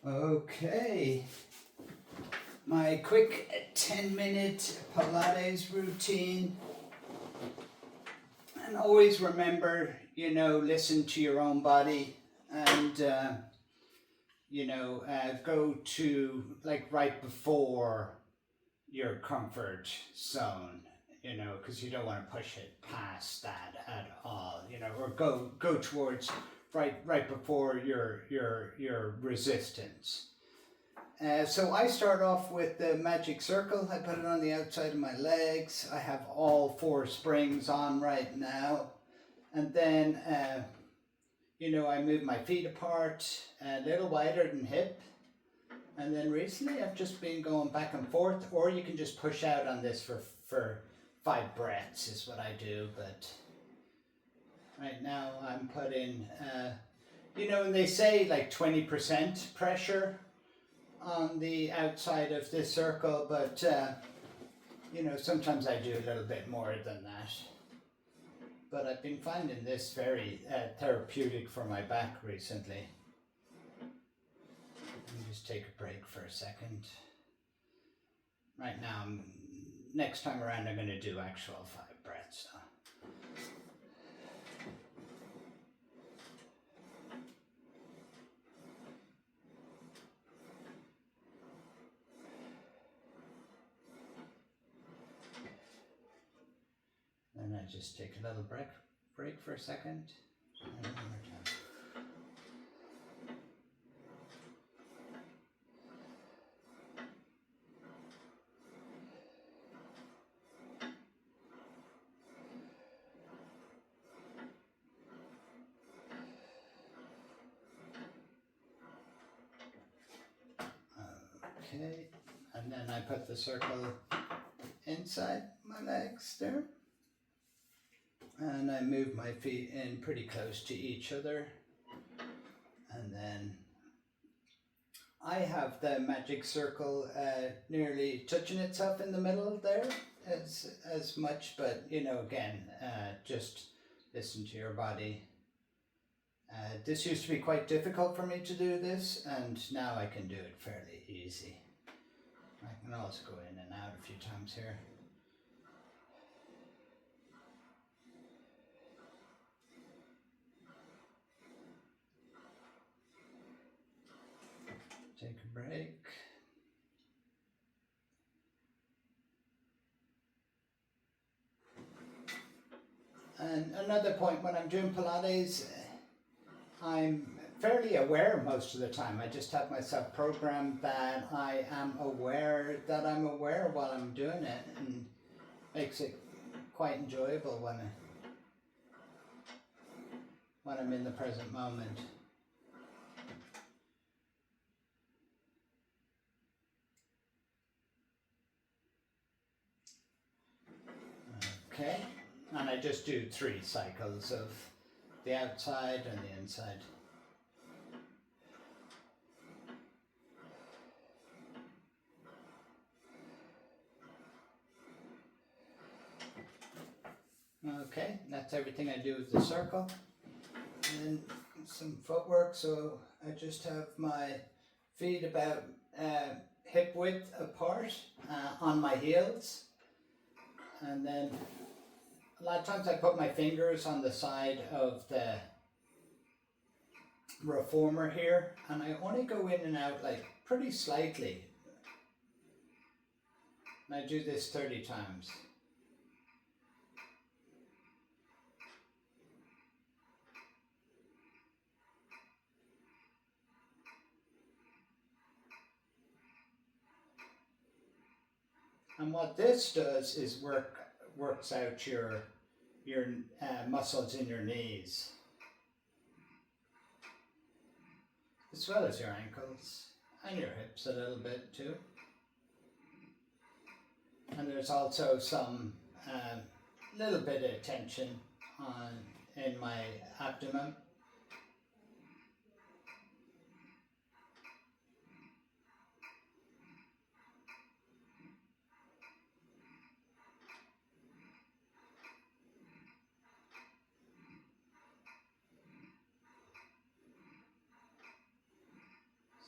Okay, my quick 10-minute Pilates routine. And always remember, listen to your own body and, go to like right before your comfort zone, because you don't want to push it past that at all, or go towards right before your resistance. So I start off with the magic circle. I put it on the outside of my legs. I have all 4 springs on right now. And then, I move my feet apart a little wider than hip. And then recently I've just been going back and forth, or you can just push out on this for 5 breaths is what I do. But right now I'm putting, and they say like 20% pressure on the outside of this circle, but sometimes I do a little bit more than that. But I've been finding this very therapeutic for my back recently. Let me just take a break for a second. Right now, next time around I'm going to do actual 5 breaths. So. Then I just take a little break for a second, and one more time. Okay, and then I put the circle inside my legs there. And I move my feet in pretty close to each other. And then I have the magic circle nearly touching itself in the middle there as much, but again, just listen to your body. This used to be quite difficult for me to do this, and now I can do it fairly easy. I can also go in and out a few times here. Take a break. And another point, when I'm doing Pilates, I'm fairly aware most of the time. I just have myself programmed that I am aware that I'm aware while I'm doing it, and makes it quite enjoyable when I'm in the present moment. Okay, and I just do 3 cycles of the outside and the inside. Okay, that's everything I do with the circle. And some footwork, so I just have my feet about hip width apart on my heels. And then a lot of times I put my fingers on the side of the reformer here, and I only go in and out like pretty slightly. And I do this 30 times. And what this does is works out your muscles in your knees, as well as your ankles and your hips a little bit too. And there's also some little bit of tension in my abdomen.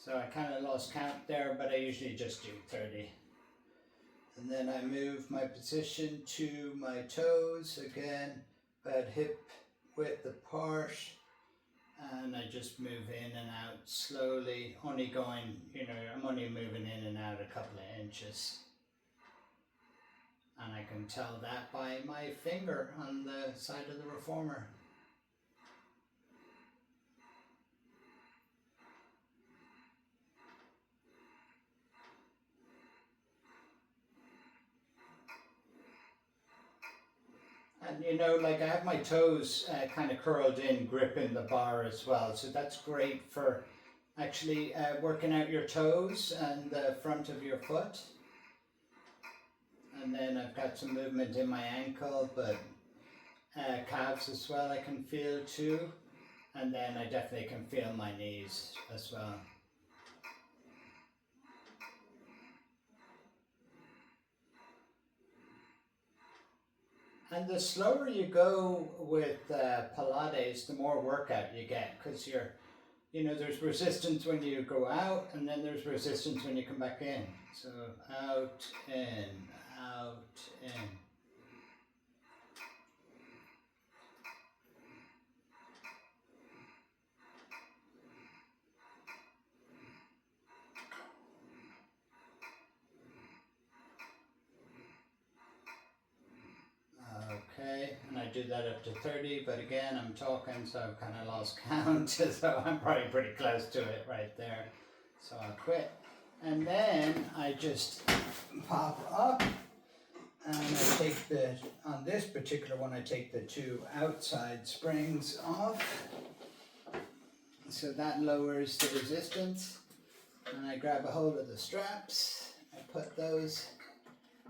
So I kind of lost count there, but I usually just do 30. And then I move my position to my toes again, about hip width apart. And I just move in and out slowly, only going, I'm only moving in and out a couple of inches. And I can tell that by my finger on the side of the reformer. And like I have my toes kind of curled in, gripping the bar as well. So that's great for actually working out your toes and the front of your foot. And then I've got some movement in my ankle, but calves as well I can feel too. And then I definitely can feel my knees as well. And the slower you go with Pilates, the more workout you get, because there's resistance when you go out, and then there's resistance when you come back in. So out, in, out, in. Okay, and I do that up to 30, but again, I'm talking, so I've kind of lost count, so I'm probably pretty close to it right there. So I'll quit. And then I just pop up, and I take on this particular one, I take the two outside springs off. So that lowers the resistance. And I grab a hold of the straps. I put those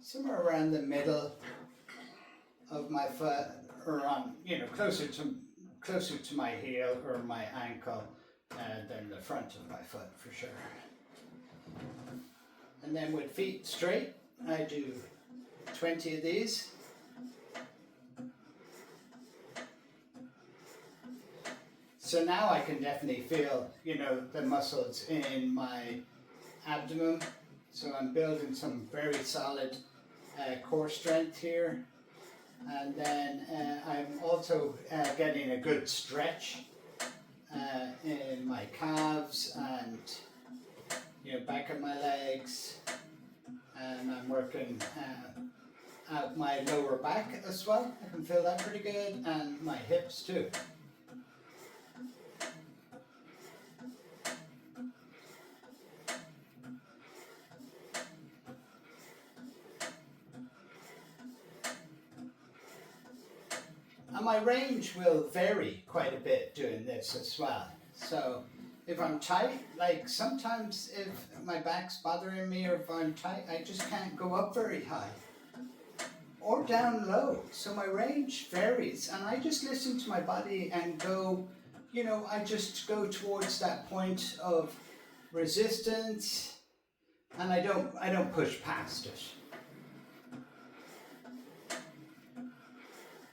somewhere around the middle of my foot, or on, closer to my heel or my ankle than the front of my foot for sure. And then with feet straight, I do 20 of these. So now I can definitely feel, the muscles in my abdomen. So I'm building some very solid core strength here. And then I'm also getting a good stretch in my calves and back of my legs, and I'm working out my lower back as well. I can feel that pretty good, and my hips too. And my range will vary quite a bit doing this as well. So if I'm tight, like sometimes if my back's bothering me or if I'm tight, I just can't go up very high or down low. So my range varies, and I just listen to my body and go, I just go towards that point of resistance, and I don't push past it.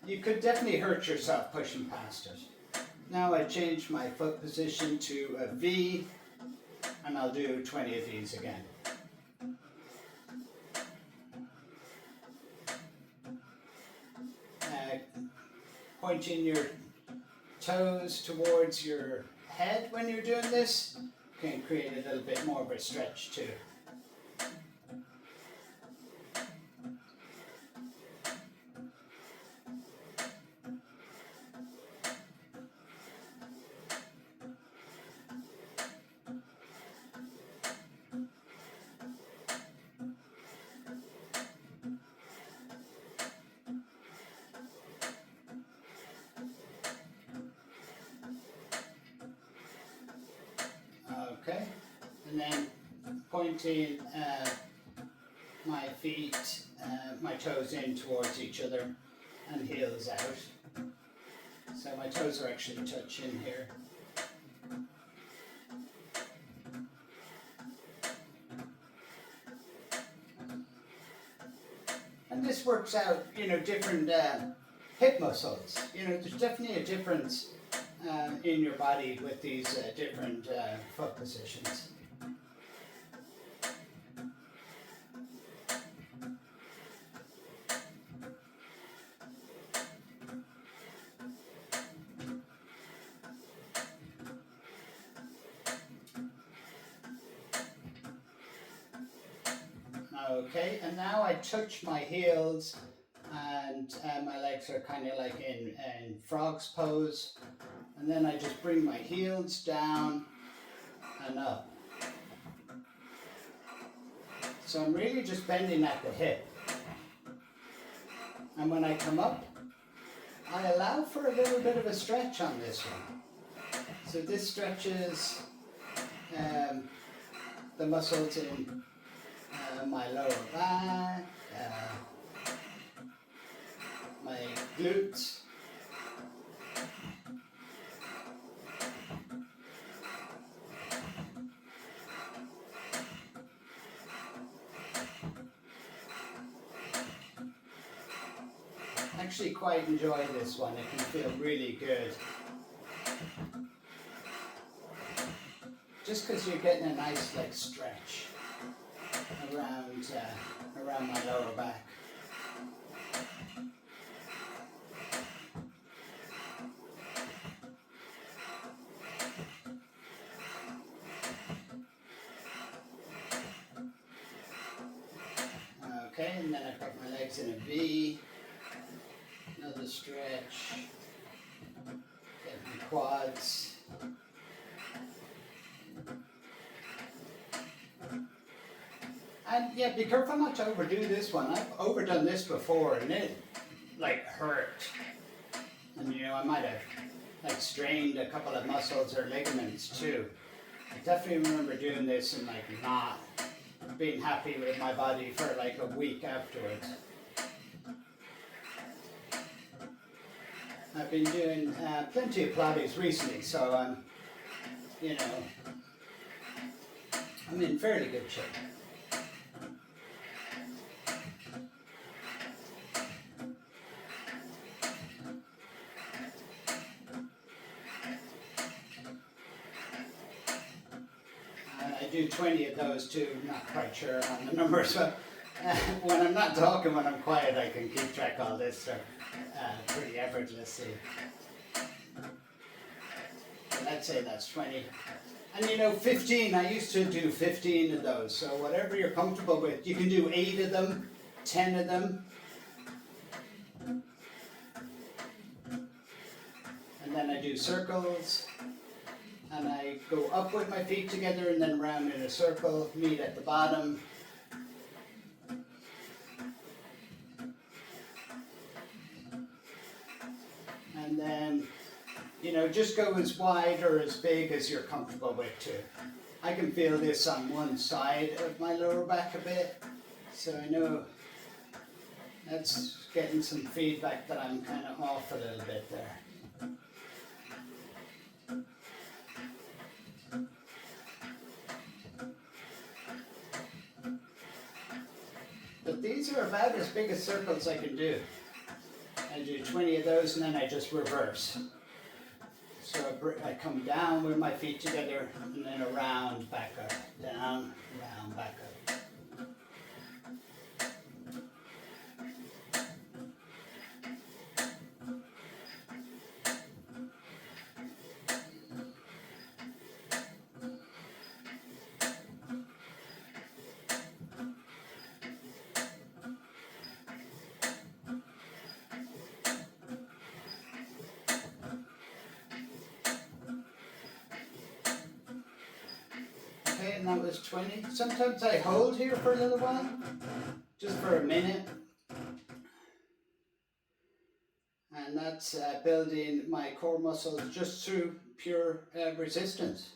You could definitely hurt yourself pushing past it. Now I change my foot position to a V, and I'll do 20 of these again. Pointing your toes towards your head when you're doing this can create a little bit more of a stretch too. Okay, and then pointing my feet, my toes in towards each other and heels out. So my toes are actually touching here. And this works out, different hip muscles. There's definitely a difference in your body with these different foot positions. Okay, and now I touch my heels and my legs are kind of like in frog's pose. And then I just bring my heels down and up. So I'm really just bending at the hip. And when I come up, I allow for a little bit of a stretch on this one. So this stretches the muscles in my lower back, my glutes. Actually quite enjoy this one, it can feel really good. Just because you're getting a nice like stretch around my lower back. Okay, and then I put my legs in a V. Another stretch. Get my quads. And yeah, be careful not to overdo this one. I've overdone this before and it like hurt. And you know, I might have like strained a couple of muscles or ligaments too. I definitely remember doing this and like not being happy with my body for like a week afterwards. I've been doing plenty of pilates recently, so I'm, you know, I'm in fairly good shape. I do 20 of those too, not quite sure on the numbers, but when I'm not talking, when I'm quiet, I can keep track of all this pretty effortlessly. So let's say that's 20. And you know, 15, I used to do 15 of those, so whatever you're comfortable with. You can do 8 of them, 10 of them. And then I do circles. And I go up with my feet together and then round in a circle, meet at the bottom. And then, you know, just go as wide or as big as you're comfortable with too. I can feel this on one side of my lower back a bit, so I know that's getting some feedback that I'm kind of off a little bit there. But these are about as big as circles I can do. I do 20 of those and then I just reverse. So I come down with my feet together and then around, back up, down, around, back up. Okay, and that was 20. Sometimes I hold here for a little while, just for a minute. And that's building my core muscles just through pure resistance,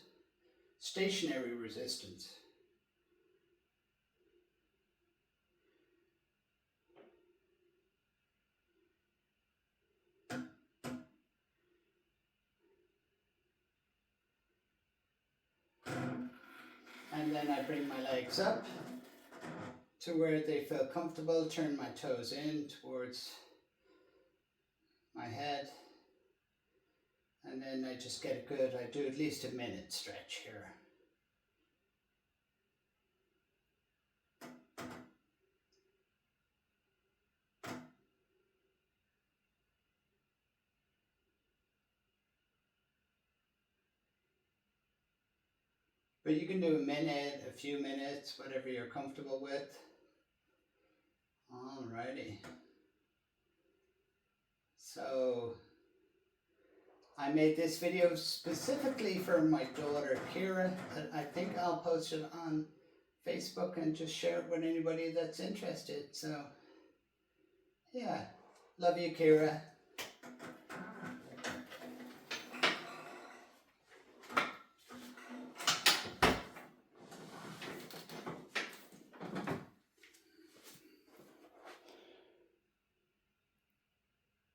stationary resistance. And then I bring my legs up to where they feel comfortable, turn my toes in towards my head. And then I just get a good, I do at least a minute stretch here. But you can do a minute, a few minutes, whatever you're comfortable with. Alrighty. So I made this video specifically for my daughter Kira. I think I'll post it on Facebook and just share it with anybody that's interested. So yeah, love you, Kira.